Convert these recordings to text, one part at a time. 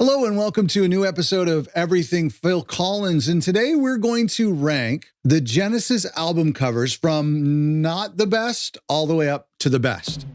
Hello and welcome to a new episode of Everything Phil Collins. And today we're going to rank the Genesis album covers from not the best all the way up to the best.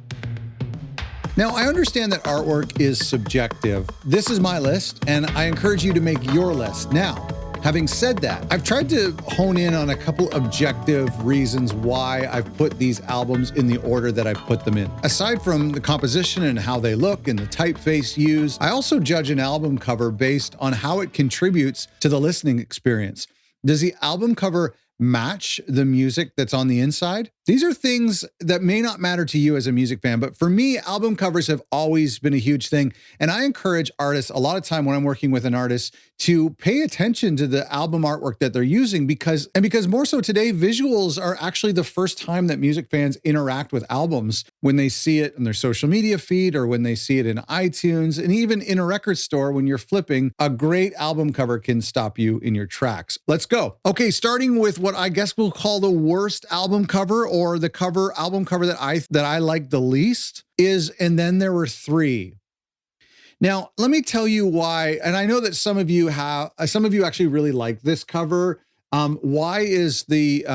Now, I understand that artwork is subjective. This is my list, and I encourage you to make your list. Now, having said that, I've tried to hone in on a couple objective reasons why I've put these albums in the order that I've put them in. Aside from the composition and how they look and the typeface used, I also judge an album cover based on how it contributes to the listening experience. Does the album cover match the music that's on the inside? These are things that may not matter to you as a music fan, but for me, album covers have always been a huge thing. And I encourage artists a lot of time when I'm working with an artist to pay attention to the album artwork that they're using because more so today, visuals are actually the first time that music fans interact with albums when they see it in their social media feed or when they see it in iTunes and even in a record store when you're flipping, a great album cover can stop you in your tracks. Let's go. Okay, starting with what I guess we'll call the worst album cover or the album cover that I like the least is, and then there were three. Now, let me tell you why, and I know that some of you actually really like this cover. Why is the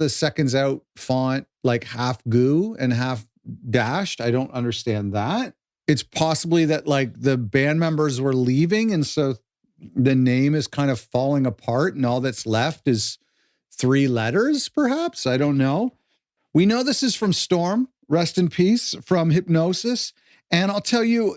Seconds Out font like half goo and half dashed? I don't understand that. It's possibly that like the band members were leaving and so the name is kind of falling apart and all that's left is three letters, perhaps? I don't know. We know this is from Storm, rest in peace, from Hypnosis. And I'll tell you,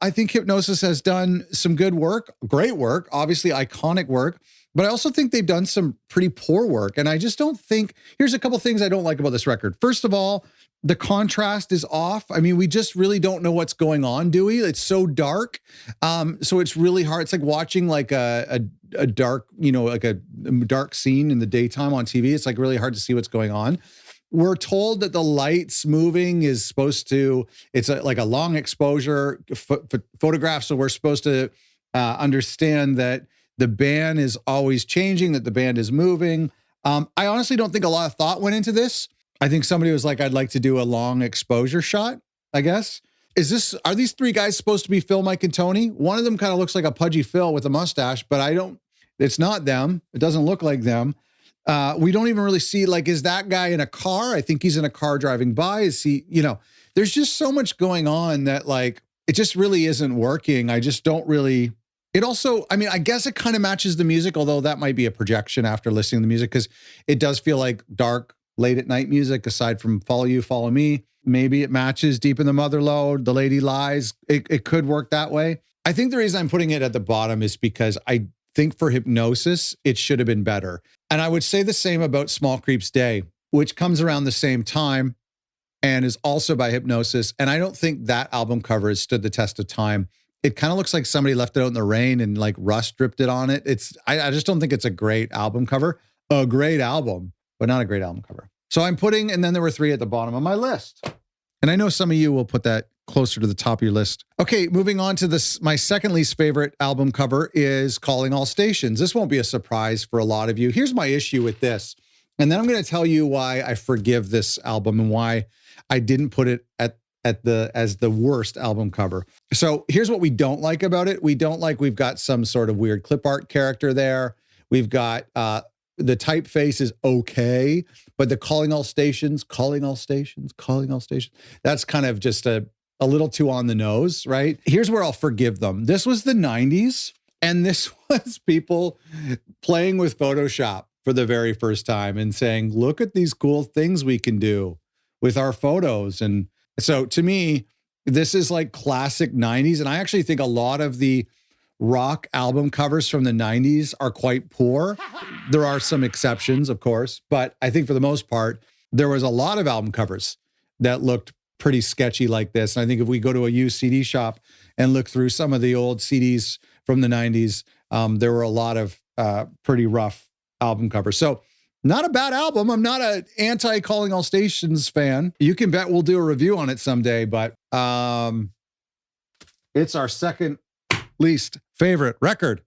I think Hypnosis has done some good work, great work, obviously iconic work, but I also think they've done some pretty poor work. And I just don't think, here's a couple things I don't like about this record. First of all, the contrast is off. I mean, we just really don't know what's going on, do we? It's so dark. So it's really hard. It's like watching like a dark, like a dark scene in the daytime on TV. It's like really hard to see what's going on. We're told that the lights moving is supposed to, it's like a long exposure photograph. So we're supposed to understand that the band is always changing, that the band is moving. I honestly don't think a lot of thought went into this. I think somebody was like, I'd like to do a long exposure shot, I guess. Are these three guys supposed to be Phil, Mike, and Tony? One of them kind of looks like a pudgy Phil with a mustache, but it's not them. It doesn't look like them. We don't even really see, like, is that guy in a car? I think he's in a car driving by. Is he, there's just so much going on that like, it just really isn't working. I just don't really, it also, I mean, I guess it kind of matches the music, although that might be a projection after listening to the music because it does feel like dark, late at night music aside from Follow You, Follow Me. Maybe it matches Deep in the Mother Lode, The Lady Lies. It could work that way. I think the reason I'm putting it at the bottom is because I think for Hypnosis, it should have been better. And I would say the same about Small Creeps Day, which comes around the same time and is also by Hypnosis. And I don't think that album cover has stood the test of time. It kind of looks like somebody left it out in the rain and like rust dripped it on it. I just don't think it's a great album cover. A great album, but not a great album cover. So I'm putting, and then there were three at the bottom of my list. And I know some of you will put that closer to the top of your list. Okay, moving on to this, my second least favorite album cover is Calling All Stations. This won't be a surprise for a lot of you. Here's my issue with this. And then I'm going to tell you why I forgive this album and why I didn't put it as the worst album cover. So here's what we don't like about it. We've got some sort of weird clip art character there. We've got, the typeface is okay, but the calling all stations, that's kind of just a little too on the nose, right? Here's where I'll forgive them. This was the 90s, and this was people playing with Photoshop for the very first time and saying, look at these cool things we can do with our photos. And so to me, this is like classic 90s, and I actually think a lot of the rock album covers from the 90s are quite poor. There are some exceptions, of course, but I think for the most part, there was a lot of album covers that looked pretty sketchy like this. And I think if we go to a used CD shop and look through some of the old CDs from the 90s, there were a lot of pretty rough album covers. So not a bad album. I'm not an anti-Calling All Stations fan. You can bet we'll do a review on it someday, but it's our second least favorite record.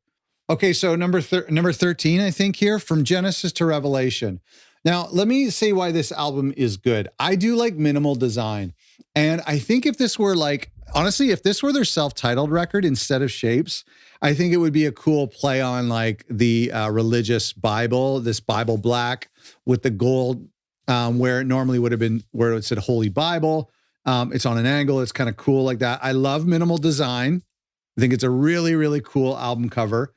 Okay, so number 13, I think here, From Genesis to Revelation. Now, let me say why this album is good. I do like minimal design. And I think if this were like Honestly, if this were their self-titled record instead of Shapes, I think it would be a cool play on like the religious Bible, this Bible black with the gold, where it normally would have been, where it said Holy Bible. It's on an angle. It's kind of cool like that. I love minimal design. I think it's a really, really cool album cover.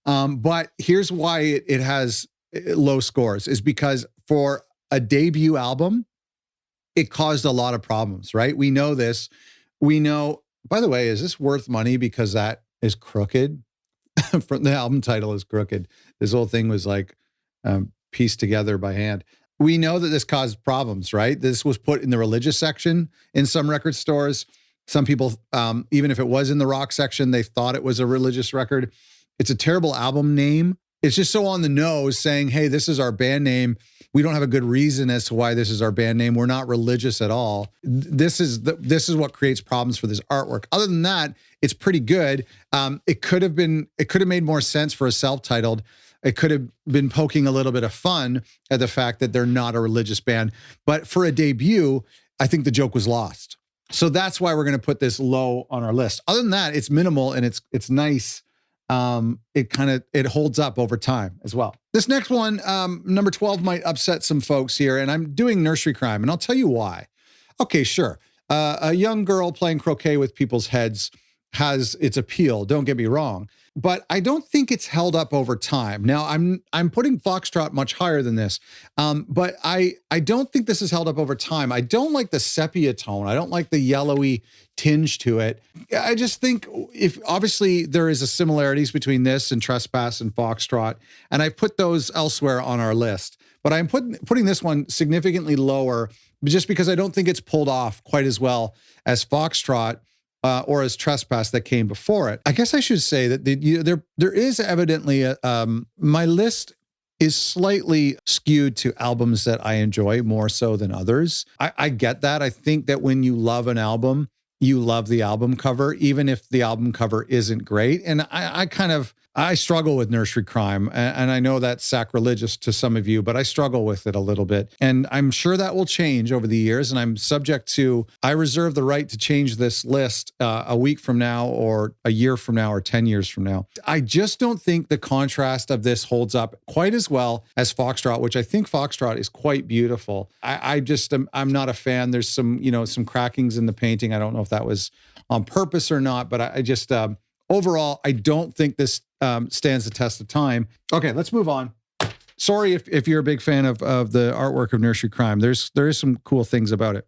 But here's why it has low scores, is because for a debut album, it caused a lot of problems, right? We know this. We know, by the way, is this worth money because that is crooked? The album title is crooked. This whole thing was like pieced together by hand. We know that this caused problems, right? This was put in the religious section in some record stores. Some people, even if it was in the rock section, they thought it was a religious record. It's a terrible album name. It's just so on the nose saying, hey, this is our band name. We don't have a good reason as to why this is our band name. We're not religious at all. This is what creates problems for this artwork. Other than that, it's pretty good. It could have made more sense for a self-titled. It could have been poking a little bit of fun at the fact that they're not a religious band. But for a debut, I think the joke was lost. So that's why we're going to put this low on our list. Other than that, it's minimal and it's nice. It holds up over time as well. This next one, number 12, might upset some folks here, and I'm doing Nursery Crime, and I'll tell you why. Okay, sure. A young girl playing croquet with people's heads has its appeal, don't get me wrong, but I don't think it's held up over time. Now, I'm putting Foxytrot much higher than this, but I don't think this is held up over time. I don't like the sepia tone. I don't like the yellowy tinge to it. I just think if obviously there is a similarities between this and Trespass and Foxytrot, and I put those elsewhere on our list, but I'm putting this one significantly lower just because I don't think it's pulled off quite as well as Foxytrot or as Trespass that came before it. I guess I should say that there is evidently my list is slightly skewed to albums that I enjoy more so than others. I get that. I think that when you love an album, you love the album cover, even if the album cover isn't great. And I struggle with Nursery Crime, and I know that's sacrilegious to some of you, but I struggle with it a little bit. And I'm sure that will change over the years, and I reserve the right to change this list a week from now or a year from now or 10 years from now. I just don't think the contrast of this holds up quite as well as Foxytrot, which I think Foxytrot is quite beautiful. I'm not a fan. There's some crackings in the painting. I don't know if that was on purpose or not, but I just, overall, I don't think this stands the test of time. Okay, let's move on. Sorry if you're a big fan of the artwork of Nursery Crime. There is some cool things about it.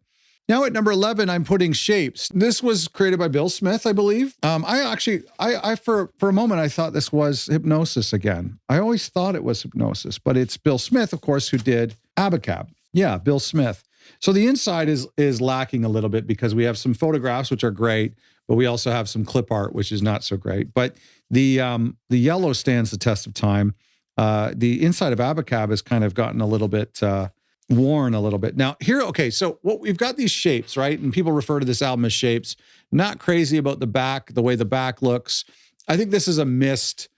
Now at number 11, I'm putting Shapes. This was created by Bill Smith, I believe. I for a moment, I thought this was Hypnosis again. I always thought it was Hypnosis, but it's Bill Smith, of course, who did Abacab. Yeah, Bill Smith. So the inside is lacking a little bit because we have some photographs, which are great, but we also have some clip art, which is not so great. But the yellow stands the test of time. The inside of Abacab has kind of gotten a little bit worn a little bit. Now here, okay, so what we've got these shapes, right? And people refer to this album as Shapes. Not crazy about the back, the way the back looks. I think this is a missed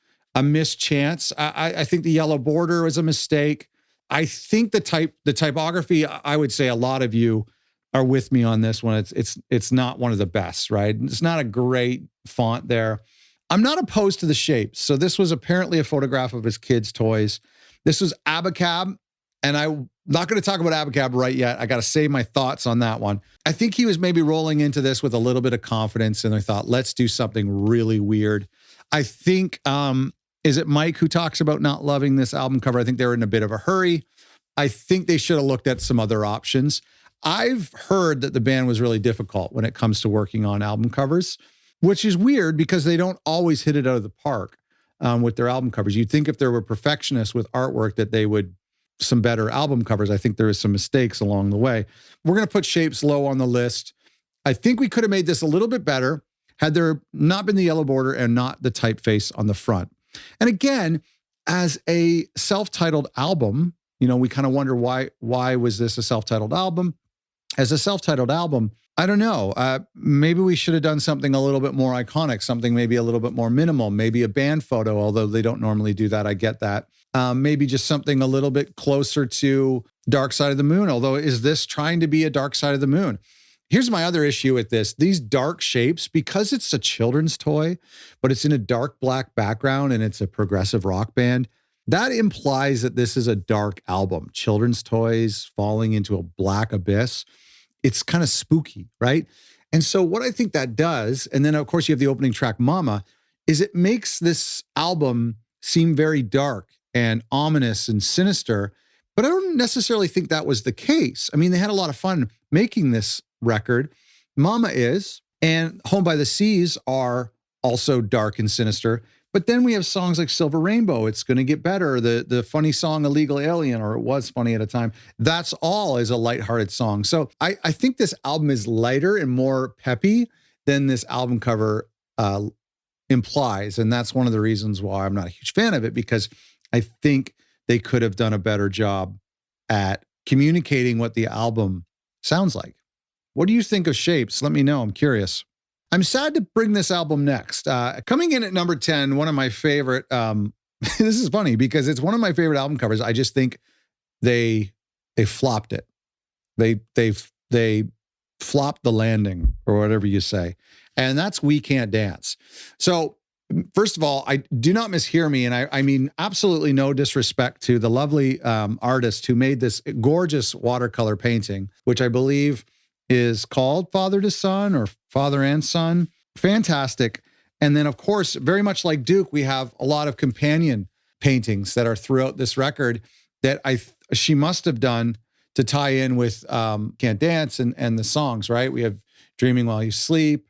chance. I think the yellow border was a mistake. I think the typography, I would say a lot of you are with me on this one. It's not one of the best, right? It's not a great font there. I'm not opposed to the shapes. So this was apparently a photograph of his kids' toys. This was Abacab, and I'm not going to talk about Abacab right yet. I got to save my thoughts on that one. I think he was maybe rolling into this with a little bit of confidence, and I thought, let's do something really weird. I think, is it Mike who talks about not loving this album cover? I think they were in a bit of a hurry. I think they should have looked at some other options. I've heard that the band was really difficult when it comes to working on album covers, which is weird because they don't always hit it out of the park with their album covers. You'd think if there were perfectionists with artwork that they would some better album covers. I think there is some mistakes along the way. We're going to put Shapes low on the list. I think we could have made this a little bit better had there not been the yellow border and not the typeface on the front. And again, as a self-titled album, we kind of wonder why was this a self-titled album? As a self-titled album, I don't know. Maybe we should have done something a little bit more iconic, something maybe a little bit more minimal, maybe a band photo, although they don't normally do that. I get that. Maybe just something a little bit closer to Dark Side of the Moon, although is this trying to be a Dark Side of the Moon? Here's my other issue with this. These dark shapes, because it's a children's toy, but it's in a dark black background and it's a progressive rock band, that implies that this is a dark album. Children's toys falling into a black abyss. It's kind of spooky, right? And so what I think that does, and then of course you have the opening track, Mama, is it makes this album seem very dark and ominous and sinister, but I don't necessarily think that was the case. I mean, they had a lot of fun making this record. Mama is, and Home by the Seas are also dark and sinister. But then we have songs like Silver Rainbow, It's Gonna Get Better, the funny song Illegal Alien, or it was funny at a time. That's All is a lighthearted song. So I think this album is lighter and more peppy than this album cover implies. And that's one of the reasons why I'm not a huge fan of it, because I think they could have done a better job at communicating what the album sounds like. What do you think of Shapes? Let me know. I'm curious. I'm sad to bring this album next. Coming in at number 10, one of my favorite, this is funny because it's one of my favorite album covers. I just think they flopped it. They flopped the landing, or whatever you say. And that's We Can't Dance. So first of all, I do not mishear me. And I mean, absolutely no disrespect to the lovely artist who made this gorgeous watercolor painting, which I believe is called Father to Son or Father and Son. Fantastic. And then, of course, very much like Duke, we have a lot of companion paintings that are throughout this record that she must have done to tie in with Cant Dance and the songs, right? We have Dreaming While You Sleep,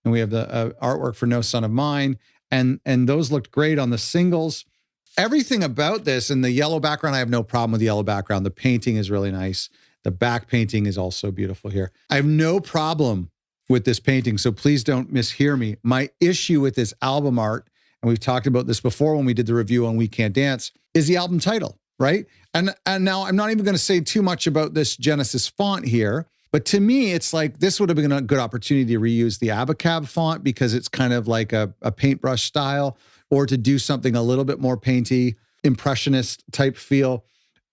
and we have the artwork for No Son of Mine. And those looked great on the singles. Everything about this, and the yellow background, I have no problem with the yellow background. The painting is really nice. The back painting is also beautiful here. I have no problem with this painting, so please don't mishear me. My issue with this album art, and we've talked about this before when we did the review on We Can't Dance, is the album title, right? And now I'm not even going to say too much about this Genesis font here, but to me, it's like this would have been a good opportunity to reuse the bacab font because it's kind of like a paintbrush style, or to do something a little bit more painty, impressionist type feel.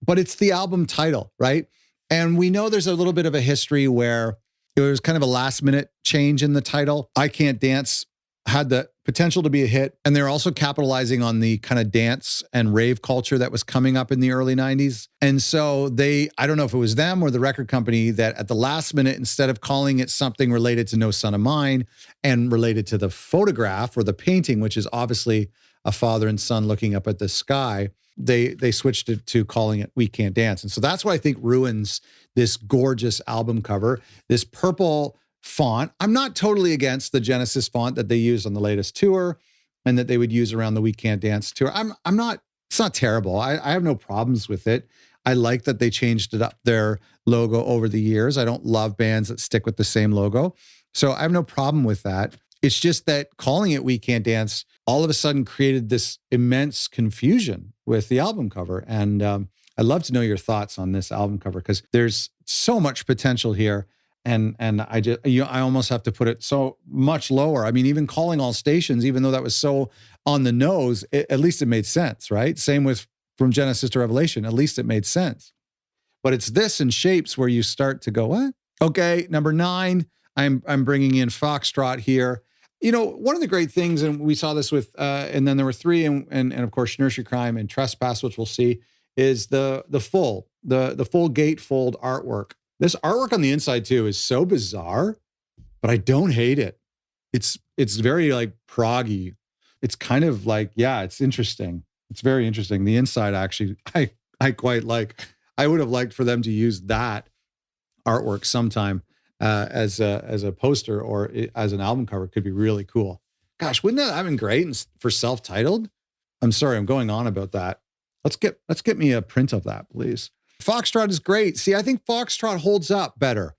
But it's the album title, right? And we know there's a little bit of a history where it was kind of a last minute change in the title. I Can't Dance had the potential to be a hit. And they're also capitalizing on the kind of dance and rave culture that was coming up in the early 90s. And so I don't know if it was them or the record company, that at the last minute, instead of calling it something related to No Son of Mine and related to the photograph or the painting, which is obviously a father and son looking up at the sky, they switched it to calling it We Can't Dance. And so that's what I think ruins this gorgeous album cover, this purple font. I'm not totally against the Genesis font that they used on the latest tour and that they would use around the We Can't Dance tour. I'm not, it's not terrible. I have no problems with it. I like that they changed it up, their logo over the years. I don't love bands that stick with the same logo. So I have no problem with that. It's just that calling it We Can't Dance all of a sudden created this immense confusion with the album cover. And I'd love to know your thoughts on this album cover, because there's so much potential here. And I almost have to put it so much lower. I mean, even Calling All Stations, even though that was so on the nose, at least it made sense, right? Same with From Genesis to Revelation, at least it made sense. But it's this and Shapes where you start to go, what? Okay, number 9, I'm bringing in Foxytrot here. You know, one of the great things, and we saw this with, and then there were 3, and of course, Nursery Crime and Trespass, which we'll see, is the full gatefold artwork. This artwork on the inside too is so bizarre, but I don't hate it. It's very like proggy. It's kind of like, yeah, it's interesting. It's very interesting. The inside actually, I quite like. I would have liked for them to use that artwork sometime as a poster or as an album cover. It could be really cool. Gosh, wouldn't that have been great for self-titled? I'm sorry, I'm going on about that. Let's get me a print of that, please. Foxytrot is great. See, I think Foxytrot holds up better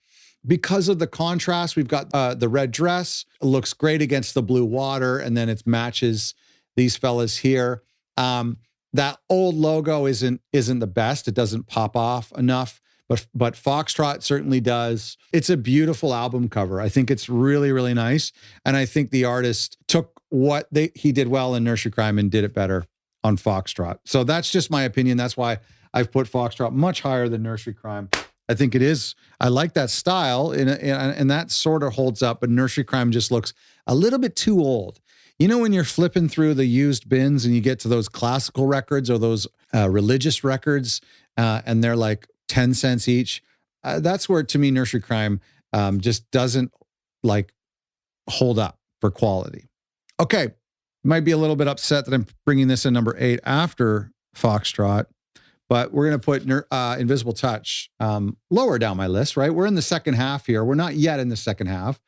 because of the contrast. We've got the red dress. It looks great against the blue water, and then it matches these fellas here. That old logo isn't the best. It doesn't pop off enough, but Foxytrot certainly does. It's a beautiful album cover. I think it's really, really nice. And I think the artist took what he did well in Nursery Crime and did it better on Foxytrot. So that's just my opinion. That's why I've put Foxytrot much higher than Nursery Crime. I think it is. I like that style, and that sort of holds up. But Nursery Crime just looks a little bit too old. You know, when you're flipping through the used bins and you get to those classical records or those religious records, and they're like 10 cents each. That's where, to me, Nursery Crime just doesn't like hold up for quality. Okay, might be a little bit upset that I'm bringing this in number 8 after Foxtrot, but we're going to put Invisible Touch lower down my list, right? We're in the second half here. We're not yet in the second half.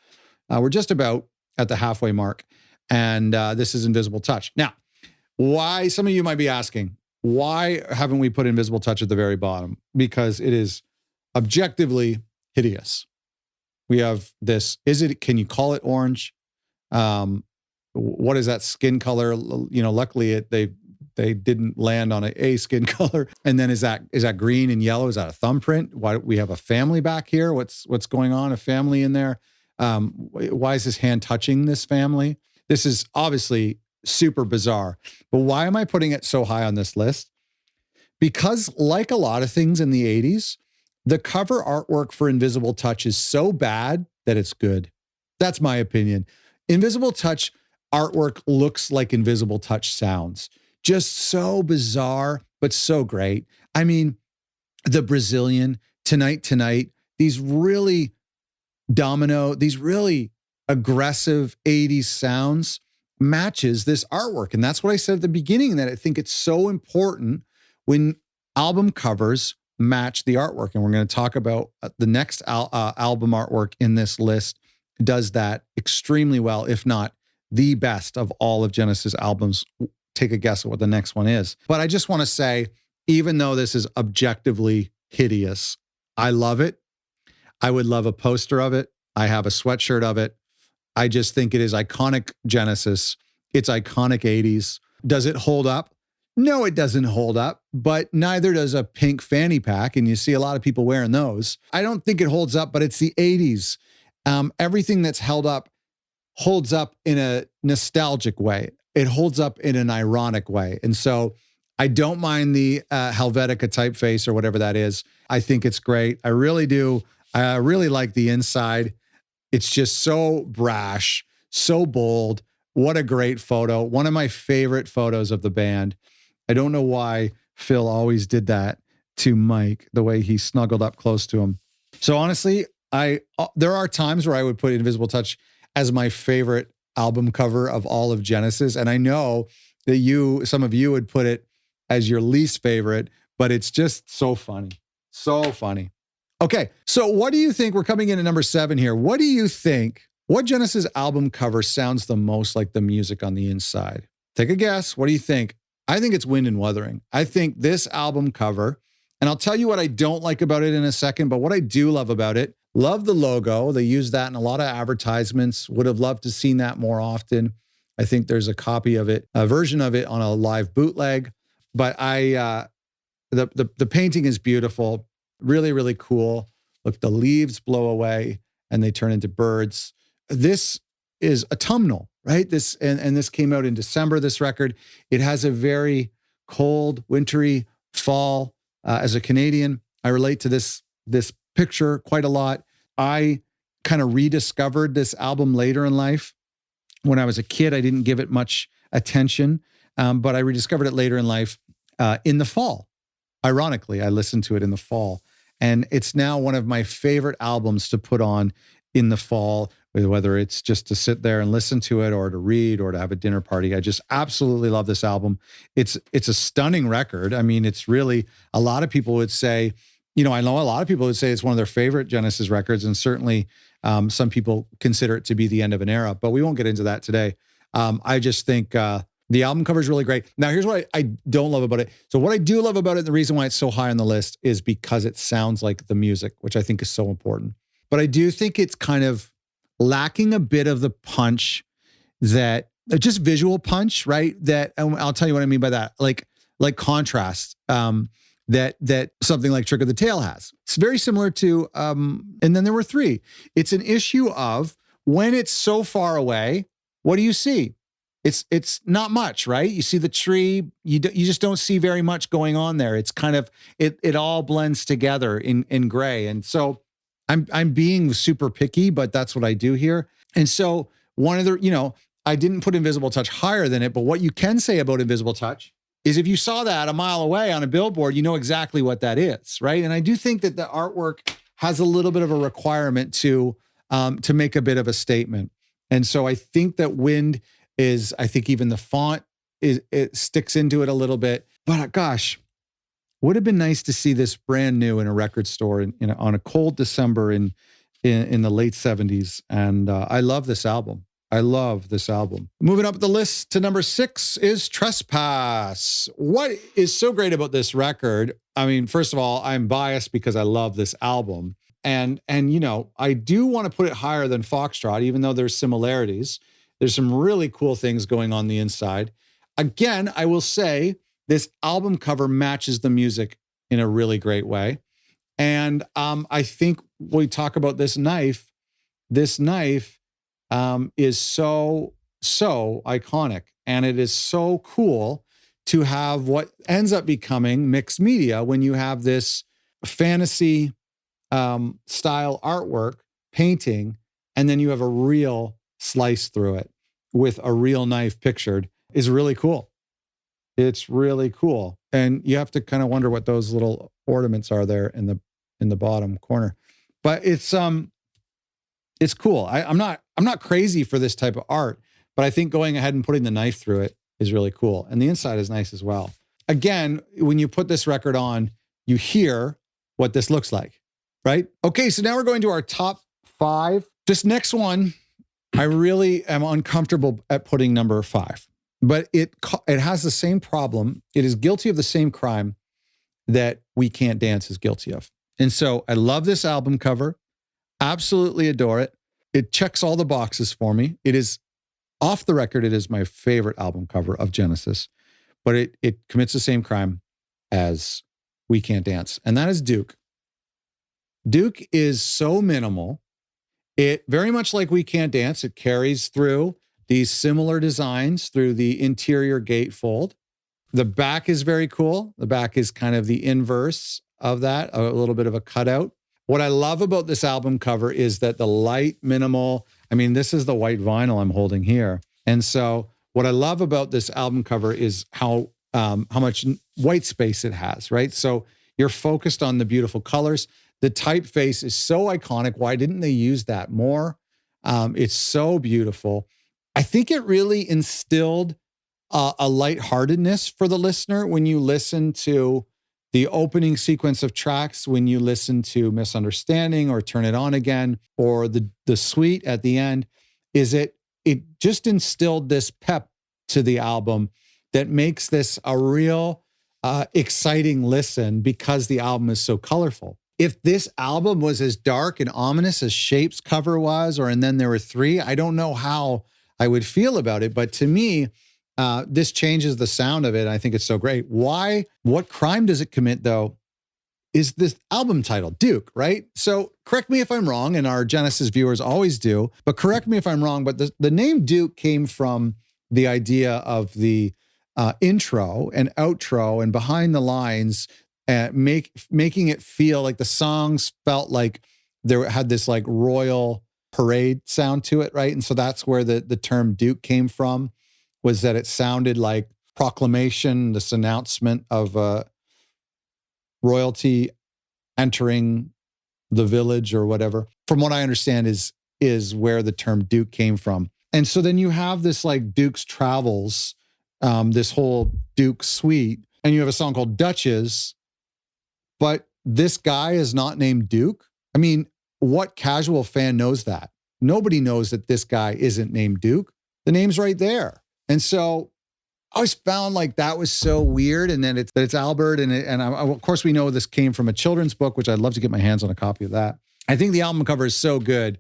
We're just about at the halfway mark, and this is Invisible Touch. Now, why, some of you might be asking, why haven't we put Invisible Touch at the very bottom? Because it is objectively hideous. We have this, can you call it orange? What is that skin color? You know, luckily they didn't land on a skin color. And then is that green and yellow? Is that a thumbprint? Why we have a family back here? What's going on? A family in there? Why is this hand touching this family? This is obviously super bizarre. But why am I putting it so high on this list? Because like a lot of things in the 80s, the cover artwork for Invisible Touch is so bad that it's good. That's my opinion. Invisible Touch artwork looks like Invisible Touch sounds. Just so bizarre, but so great. I mean, the Brazilian, Tonight, these really these really aggressive 80s sounds matches this artwork. And that's what I said at the beginning, that I think it's so important when album covers match the artwork. And we're going to talk about the next album artwork in this list does that extremely well, if not the best of all of Genesis albums. Take a guess at what the next one is. But I just want to say, even though this is objectively hideous, I love it. I would love a poster of it. I have a sweatshirt of it. I just think it is iconic Genesis. It's iconic 80s. Does it hold up? No, it doesn't hold up, but neither does a pink fanny pack. And you see a lot of people wearing those. I don't think it holds up, but it's the 80s. Everything that's held up holds up in a nostalgic way. It holds up in an ironic way. And so I don't mind the Helvetica typeface or whatever that is. I think it's great. I really do. I really like the inside. It's just so brash, so bold. What a great photo. One of my favorite photos of the band. I don't know why Phil always did that to Mike, the way he snuggled up close to him. So honestly, there are times where I would put Invisible Touch as my favorite album cover of all of Genesis. And I know that some of you would put it as your least favorite, but it's just so funny. So funny. Okay, so what do you think? We're coming in at number 7 here. What do you think? What Genesis album cover sounds the most like the music on the inside? Take a guess. What do you think? I think it's Wind and Wuthering. I think this album cover, and I'll tell you what I don't like about it in a second, but what I do love about it, love the logo. They use that in a lot of advertisements. Would have loved to seen that more often. I think there's a copy of it, a version of it on a live bootleg. But the painting is beautiful, really, really cool. Look, the leaves blow away and they turn into birds. This is autumnal, right? This and this came out in December, this record. It has a very cold, wintry fall. As a Canadian, I relate to this picture quite a lot. I kind of rediscovered this album later in life. When I was a kid, I didn't give it much attention, but I rediscovered it later in life in the fall. Ironically, I listened to it in the fall. And it's now one of my favorite albums to put on in the fall, whether it's just to sit there and listen to it or to read or to have a dinner party. I just absolutely love this album. It's a stunning record. I mean, it's really, a lot of people would say, I know a lot of people would say it's one of their favorite Genesis records, and certainly some people consider it to be the end of an era, but we won't get into that today. I just think the album cover is really great. Now, here's what I don't love about it. So what I do love about it, the reason why it's so high on the list is because it sounds like the music, which I think is so important. But I do think it's kind of lacking a bit of the punch that, just visual punch, right? That, and I'll tell you what I mean by that, like contrast. That something like Trick of the Tail has. It's very similar to, and then there were 3. It's an issue of when it's so far away, what do you see? it's not much, right? You see the tree, you just don't see very much going on there. It's kind of it all blends together in gray. And so I'm being super picky, but that's what I do here. And so one of the, I didn't put Invisible Touch higher than it, but what you can say about Invisible Touch is if you saw that a mile away on a billboard, you know exactly what that is, right? And I do think that the artwork has a little bit of a requirement to make a bit of a statement. And so I think that wind is, I think even the font it sticks into it a little bit. But gosh, would have been nice to see this brand new in a record store on a cold December in the late 70s. And I love this album. I love this album. Moving up the list to number 6 is Trespass. What is so great about this record? I mean, first of all, I'm biased because I love this album. And I do want to put it higher than Foxytrot, even though there's similarities. There's some really cool things going on the inside. Again, I will say this album cover matches the music in a really great way. And I think we talk about this knife. This knife is so iconic, and it is so cool to have what ends up becoming mixed media when you have this fantasy style artwork painting, and then you have a real slice through it with a real knife pictured is really cool. It's really cool. And you have to kind of wonder what those little ornaments are there in the bottom corner. But it's cool. I'm not crazy for this type of art, but I think going ahead and putting the knife through it is really cool. And the inside is nice as well. Again, when you put this record on, you hear what this looks like, right? Okay, so now we're going to our top 5. This next one, I really am uncomfortable at putting number 5, but it has the same problem. It is guilty of the same crime that We Cant Dance is guilty of. And so I love this album cover. Absolutely adore it. It checks all the boxes for me. It is, off the record, it is my favorite album cover of Genesis, but it commits the same crime as We Cant Dance, and that is Duke. Duke is so minimal. It very much like We Cant Dance, it carries through these similar designs through the interior gatefold. The back is very cool. The back is kind of the inverse of that, a little bit of a cutout. What I love about this album cover is that the light, minimal, I mean, this is the white vinyl I'm holding here. And so what I love about this album cover is how much white space it has, right? So you're focused on the beautiful colors. The typeface is so iconic. Why didn't they use that more? It's so beautiful. I think it really instilled a lightheartedness for the listener when you listen to the opening sequence of tracks, when you listen to Misunderstanding or Turn It On Again, or the suite at the end, it just instilled this pep to the album that makes this a real exciting listen because the album is so colorful. If this album was as dark and ominous as Shape's cover was, and then there were 3, I don't know how I would feel about it. But to me, this changes the sound of it. I think it's so great. Why? What crime does it commit, though, is this album title, Duke, right? So correct me if I'm wrong, and our Genesis viewers always do, but correct me if I'm wrong, but the name Duke came from the idea of the intro and outro and behind the lines, making it feel like the songs felt like there had this like royal parade sound to it, right? And so that's where the term Duke came from, was that it sounded like proclamation, this announcement of royalty entering the village or whatever. From what I understand is where the term Duke came from. And so then you have this like Duke's Travels, this whole Duke suite, and you have a song called Duchess, but this guy is not named Duke. I mean, what casual fan knows that? Nobody knows that this guy isn't named Duke. The name's right there. And so I always found like that was so weird. And then it's Albert. Of course, we know this came from a children's book, which I'd love to get my hands on a copy of that. I think the album cover is so good,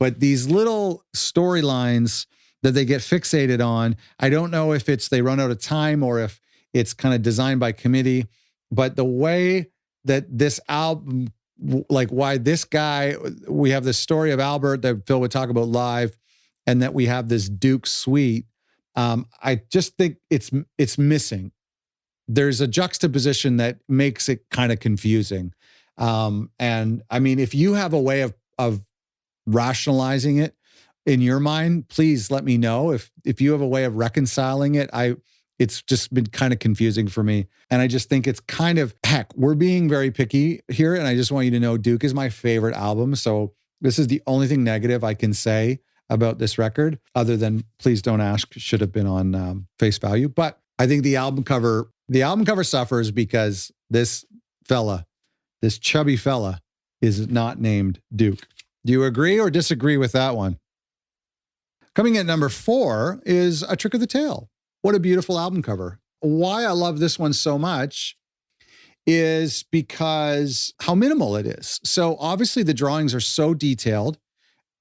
but these little storylines that they get fixated on, I don't know if it's they run out of time or if it's kind of designed by committee, but the way that this album, like why this guy, we have this story of Albert that Phil would talk about live, and that we have this Duke suite I just think it's missing. There's a juxtaposition that makes it kind of confusing. And I mean, if you have a way of rationalizing it in your mind, please let me know. If you have a way of reconciling it, it's just been kind of confusing for me. And I just think it's kind of, heck, we're being very picky here. And I just want you to know Duke is my favorite album. So this is the only thing negative I can say about this record, other than Please Don't Ask should have been on face value. But I think the album cover suffers because this chubby fella is not named Duke. Do you agree or disagree with that one? Coming at number 4 is A Trick of the Tail. What a beautiful album cover. Why I love this one so much is because how minimal it is. So obviously the drawings are so detailed,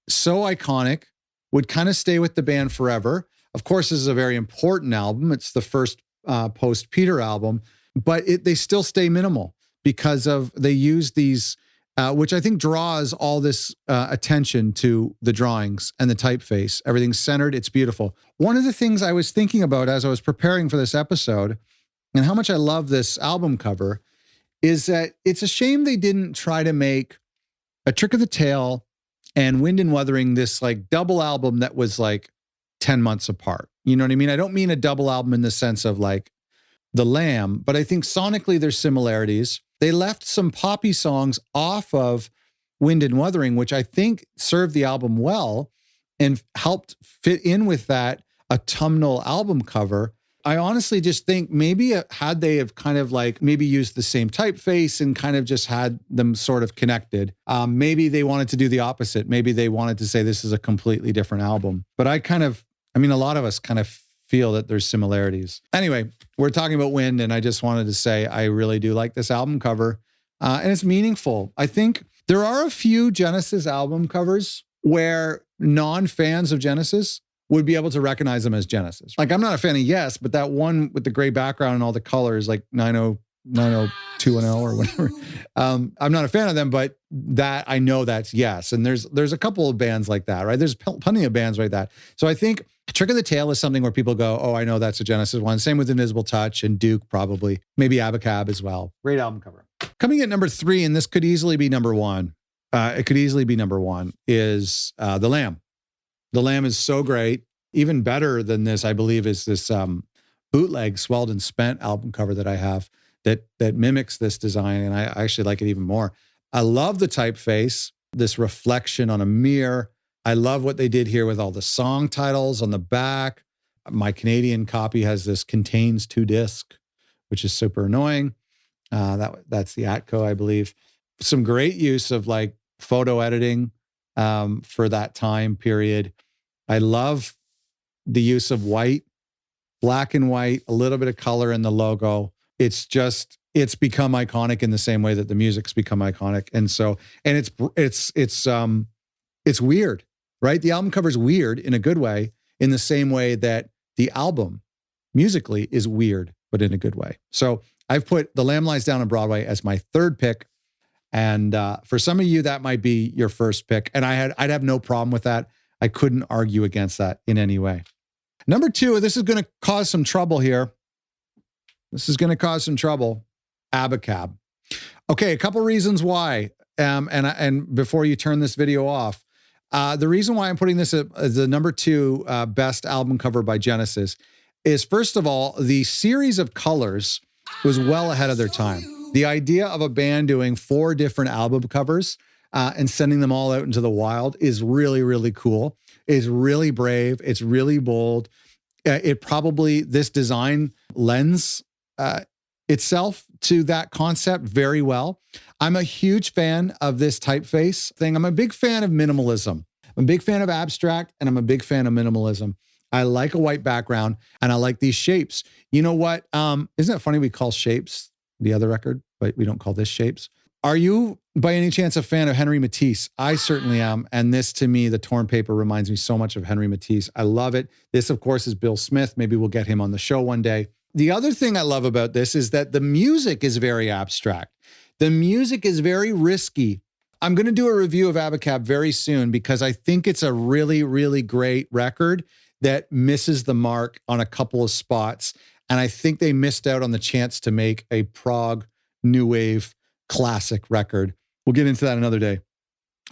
so iconic, would kind of stay with the band forever. Of course, this is a very important album. It's the first post-Peter album, but they still stay minimal because they use these, which I think draws all this attention to the drawings and the typeface. Everything's centered. It's beautiful. One of the things I was thinking about as I was preparing for this episode and how much I love this album cover is that it's a shame they didn't try to make A Trick of the Tail and Wind and Wuthering this like double album that was like 10 months apart. You know what I mean? I don't mean a double album in the sense of like The Lamb, but I think sonically there's similarities. They left some poppy songs off of Wind and Wuthering, which I think served the album well and helped fit in with that autumnal album cover. I honestly just think maybe had they have kind of like maybe used the same typeface and kind of just had them sort of connected, maybe they wanted to do the opposite. Maybe they wanted to say this is a completely different album. But a lot of us kind of feel that there's similarities. Anyway, we're talking about Wind, and I just wanted to say I really do like this album cover, and it's meaningful. I think there are a few Genesis album covers where non-fans of Genesis would be able to recognize them as Genesis. Like, I'm not a fan of Yes, but that one with the gray background and all the colors, like 90210 or whatever. I'm not a fan of them, but that I know that's Yes. And there's a couple of bands like that, right? There's plenty of bands like that. So I think Trick of the Tail is something where people go, oh, I know that's a Genesis one. Same with Invisible Touch and Duke, probably. Maybe Abacab as well. Great album cover. Coming at number 3, and this could easily be number 1. It could easily be number 1, is The Lamb. The Lamb is so great. Even better than this, I believe, is this bootleg Swelled and Spent album cover that I have that mimics this design, and I actually like it even more. I love the typeface, this reflection on a mirror. I love what they did here with all the song titles on the back. My Canadian copy has this contains 2 disc, which is super annoying. That's the Atco, I believe. Some great use of like photo editing for that time period. I love the use of white, black and white, a little bit of color in the logo. It's become iconic in the same way that the music's become iconic. And it's weird, right? The album cover's weird in a good way, in the same way that the album musically is weird, but in a good way. So I've put The Lamb Lies Down on Broadway as my 3rd pick. And for some of you, that might be your first pick. And I'd have no problem with that. I couldn't argue against that in any way. Number 2, this is going to cause some trouble here. Abacab. Okay, a couple reasons why. And before you turn this video off, the reason why I'm putting this as the number 2 best album cover by Genesis is, first of all, the series of colors was well ahead of their time. The idea of a band doing 4 different album covers and sending them all out into the wild is really, really cool. It's really brave. It's really bold. This design lends itself to that concept very well. I'm a huge fan of this typeface thing. I'm a big fan of minimalism. I'm a big fan of abstract, and I'm a big fan of minimalism. I like a white background, and I like these shapes. You know what? Isn't it funny we call Shapes the other record, but we don't call this Shapes? Are you, by any chance, a fan of Henry Matisse? I certainly am. And this, to me, the torn paper reminds me so much of Henry Matisse. I love it. This, of course, is Bill Smith. Maybe we'll get him on the show one day. The other thing I love about this is that the music is very abstract. The music is very risky. I'm going to do a review of Abacab very soon because I think it's a really, really great record that misses the mark on a couple of spots. And I think they missed out on the chance to make a prog new wave classic record. We'll get into that another day.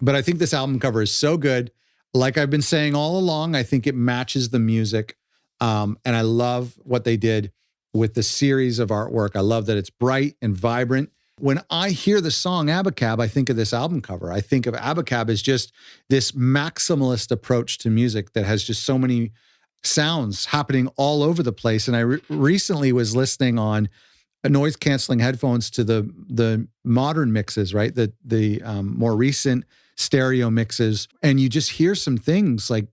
But I think this album cover is so good. Like I've been saying all along, I think it matches the music. And I love what they did with the series of artwork. I love that it's bright and vibrant. When I hear the song Abacab, I think of this album cover. I think of Abacab as just this maximalist approach to music that has just so many sounds happening all over the place. And I recently was listening on noise canceling headphones to the modern mixes, right? The more recent stereo mixes, and you just hear some things like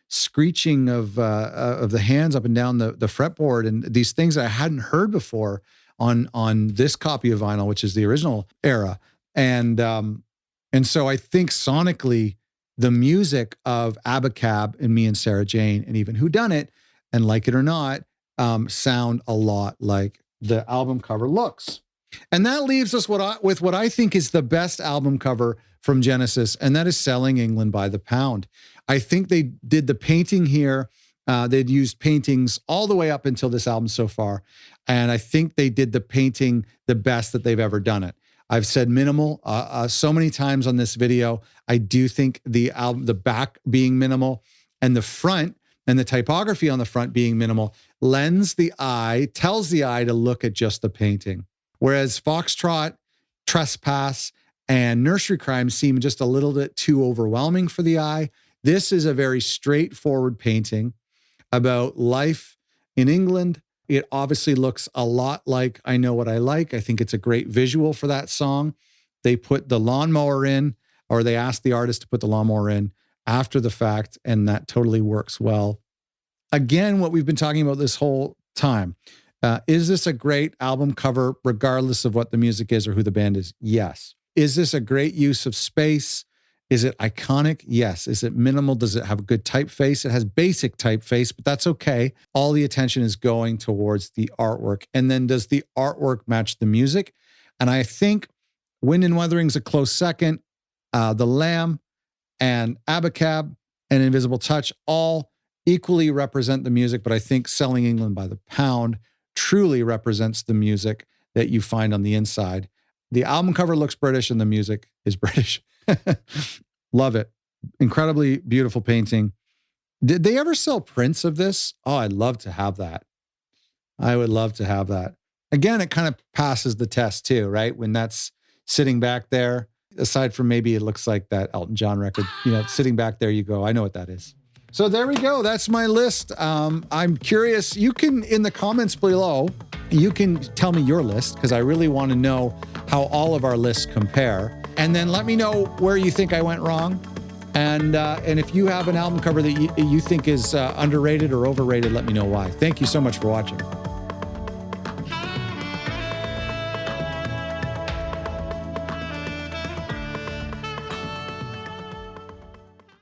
screeching of the hands up and down the fretboard, and these things that I hadn't heard before on this copy of vinyl, which is the original era. And so I think sonically, the music of Abacab and Me and Sarah Jane and even Whodunit and Like It or Not sound a lot like the album cover looks. And that leaves us with what I think is the best album cover from Genesis, and that is Selling England by the Pound. I think they did the painting here. They'd used paintings all the way up until this album so far. And I think they did the painting the best that they've ever done it. I've said minimal so many times on this video. I do think the back being minimal and the front and the typography on the front being minimal tells the eye to look at just the painting. Whereas Foxytrot, Trespass, and Nursery Crime seem just a little bit too overwhelming for the eye. This is a very straightforward painting about life in England. It obviously looks a lot like I Know What I Like. I think it's a great visual for that song. They put the lawnmower in, or they asked the artist to put the lawnmower in after the fact, and that totally works well. Again, what we've been talking about this whole time. Is this a great album cover, regardless of what the music is or who the band is? Yes. Is this a great use of space? Is it iconic? Yes. Is it minimal? Does it have a good typeface? It has basic typeface, but that's okay. All the attention is going towards the artwork. And then does the artwork match the music? And I think Wind and Weathering's a close second. The Lamb and Abacab and Invisible Touch all equally represent the music, but I think Selling England by the Pound truly represents the music that you find on the inside. The album cover looks British and the music is British. Love it. Incredibly beautiful painting. Did they ever sell prints of this? Oh, I'd love to have that. I would love to have that. Again, it kind of passes the test too, right? When that's sitting back there, aside from maybe it looks like that Elton John record, sitting back there, you go, I know what that is. So there we go. That's my list. I'm curious. You can, in the comments below, you can tell me your list because I really want to know how all of our lists compare. And then let me know where you think I went wrong. And if you have an album cover that you think is underrated or overrated, let me know why. Thank you so much for watching.